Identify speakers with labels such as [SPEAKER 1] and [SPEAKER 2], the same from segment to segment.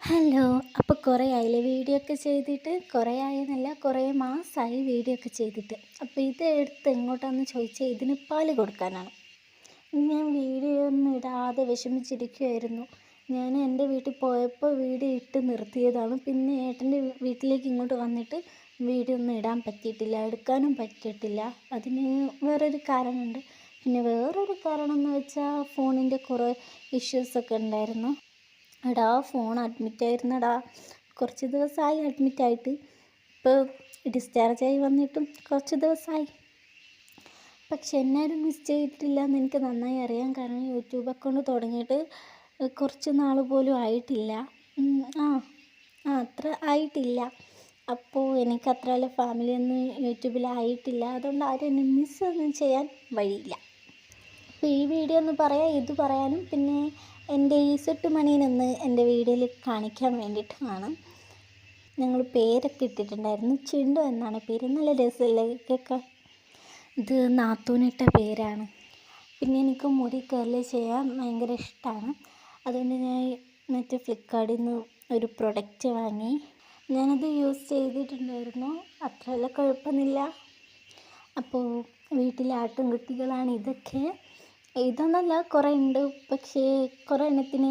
[SPEAKER 1] Hello. അപ്പോൾ കുറേ ആയില്ലേ വീഡിയോ ഒക്കെ ചെയ്തിട്ട്? കുറേ ആയെന്നല്ല, കുറേ മാസമായി വീഡിയോ ഒക്കെ ചെയ്തിട്ട്. അപ്പോൾ ഇത് എടുത്ത് എങ്ങോട്ടാണെന്ന് ചോദിച്ചാൽ ഇതിന് പാല് കൊടുക്കാനാണ്. ഞാൻ വീഡിയോ ഒന്നും ഇടാതെ വിഷമിച്ചിരിക്കുമായിരുന്നു. ഞാൻ എൻ്റെ വീട്ടിൽ പോയപ്പോൾ വീഡിയോ ഇട്ട് നിർത്തിയതാണ്. പിന്നെ ഏട്ടൻ്റെ വീട്ടിലേക്ക് ഇങ്ങോട്ട് വന്നിട്ട് വീഡിയോ ഒന്നും ഇടാൻ പറ്റിയിട്ടില്ല, എടുക്കാനും പറ്റിയിട്ടില്ല. അതിന് വേറൊരു കാരണമുണ്ട്. പിന്നെ വേറൊരു കാരണം എന്ന് വെച്ചാൽ ഫോണിൻ്റെ കുറേ ഇഷ്യൂസൊക്കെ ഉണ്ടായിരുന്നു. എടാ, ഫോൺ അഡ്മിറ്റായിരുന്നെടാ. കുറച്ച് ദിവസമായി അഡ്മിറ്റായിട്ട്. ഇപ്പോൾ ഡിസ്ചാർജായി വന്നിട്ടും കുറച്ച് ദിവസമായി. പക്ഷെ എന്നാരും മിസ് ചെയ്തിട്ടില്ല എന്ന് എനിക്ക് നന്നായി അറിയാം. കാരണം യൂട്യൂബ് അക്കൗണ്ട് തുടങ്ങിയിട്ട് കുറച്ച് നാൾ പോലും ആയിട്ടില്ല. അത്ര ആയിട്ടില്ല. അപ്പോൾ എനിക്ക് അത്ര വലിയ ഫാമിലിയൊന്നും യൂട്യൂബിലായിട്ടില്ല. അതുകൊണ്ട് ആരും എന്നെ മിസ്സൊന്നും ചെയ്യാൻ വഴിയില്ല. അപ്പോൾ ഈ വീഡിയോ എന്ന് പറയാം, ഇത് പറയാനും പിന്നെ എൻ്റെ ഈ സുട്ടുമണീനൊന്ന് എൻ്റെ വീഡിയോയിൽ കാണിക്കാൻ വേണ്ടിയിട്ടാണ്. ഞങ്ങൾ പേരൊക്കെ ഇട്ടിട്ടുണ്ടായിരുന്നു. ചിണ്ടു എന്നാണ് പേര്. നല്ല രസമല്ലേ കേൾക്കാൻ? ഇത് നാത്തൂനിട്ട പേരാണ്. പിന്നെ എനിക്ക് മുടി കർലി ചെയ്യാൻ ഭയങ്കര ഇഷ്ടമാണ്. അതുകൊണ്ട് ഞാൻ മറ്റേ ഫ്ലിപ്കാർട്ടിൽ നിന്ന് ഒരു പ്രൊഡക്റ്റ് വാങ്ങി. ഞാനത് യൂസ് ചെയ്തിട്ടുണ്ടായിരുന്നു. അത്ര വലിയ കുഴപ്പമൊന്നുമില്ല. അപ്പോൾ വീട്ടിലെ ആട്ടിൻകുട്ടികളാണ് ഇതൊക്കെ. ഇതൊന്നല്ല, കുറേ ഉണ്ട്. പക്ഷേ കുറേ എണ്ണത്തിന്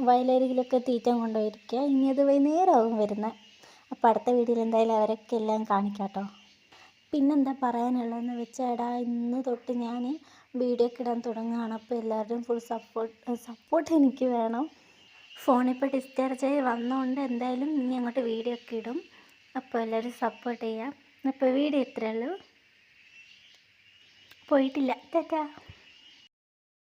[SPEAKER 1] വയലരികിലൊക്കെ തീറ്റ കൊണ്ടുപോയിരിക്കുക. ഇനി അത് വൈകുന്നേരമാകും വരുന്നത്. അപ്പോൾ അടുത്ത വീഡിയോയിൽ എന്തായാലും അവരൊക്കെ എല്ലാം കാണിക്കാം കേട്ടോ. പിന്നെന്താ പറയാനുള്ളതെന്ന് വെച്ചാൽ, ഇന്ന് തൊട്ട് ഞാൻ വീഡിയോ ഒക്കെ ഇടാൻ തുടങ്ങുകയാണ്. അപ്പോൾ എല്ലാവരുടെയും ഫുൾ സപ്പോർട്ട് എനിക്ക് വേണം. ഫോണിപ്പോൾ ഡിസ്ചാർജായി വന്നതുകൊണ്ട് എന്തായാലും ഇനി അങ്ങോട്ട് വീഡിയോ ഒക്കെ ഇടും. അപ്പോൾ എല്ലാവരും സപ്പോർട്ട് ചെയ്യാം. അപ്പോൾ വീഡിയോ ഇത്രയേ ഉള്ളൂ. പോയിട്ടില്ല. ടാറ്റാ.